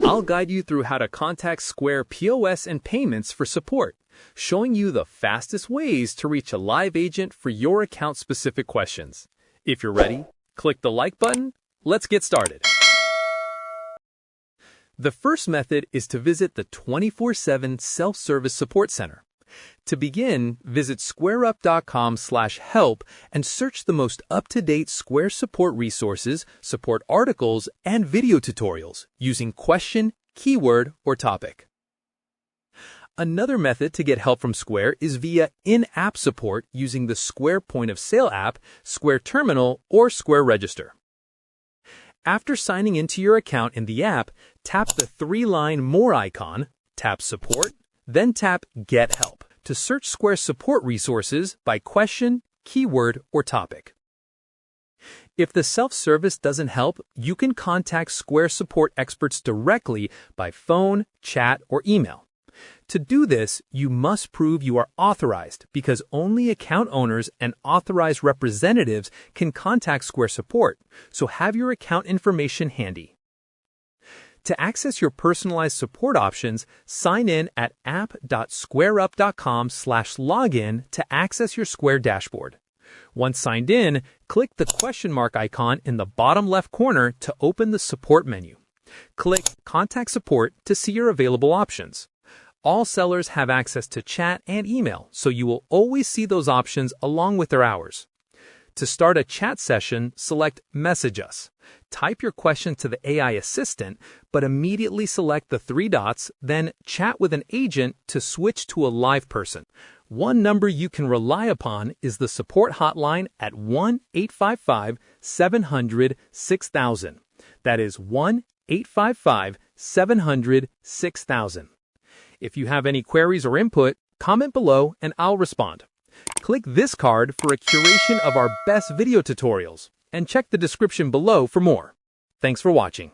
I'll guide you through how to contact Square POS and payments for support, showing you the fastest ways to reach a live agent for your account-specific questions. If you're ready, click the like button. Let's get started. The first method is to visit the 24/7 self-service support center. To begin, visit squareup.com/help and search the most up-to-date Square support resources, support articles, and video tutorials using question, keyword, or topic. Another method to get help from Square is via in-app support using the Square Point of Sale app, Square Terminal, or Square Register. After signing into your account in the app, tap the three-line More icon, tap Support, then tap Get Help to search Square support resources by question, keyword, or topic. If the self-service doesn't help, you can contact Square support experts directly by phone, chat, or email. To do this, you must prove you are authorized because only account owners and authorized representatives can contact Square support, so have your account information handy. To access your personalized support options, sign in at app.squareup.com/login to access your Square dashboard. Once signed in, click the question mark icon in the bottom left corner to open the support menu. Click Contact Support to see your available options. All sellers have access to chat and email, so you will always see those options along with their hours. To start a chat session, select Message Us. Type your question to the AI assistant, but immediately select the three dots, then chat with an agent to switch to a live person. One number you can rely upon is the support hotline at 1-855-700-6000. That is 1-855-700-6000. If you have any queries or input, comment below and I'll respond. Click this card for a curation of our best video tutorials and check the description below for more. Thanks for watching.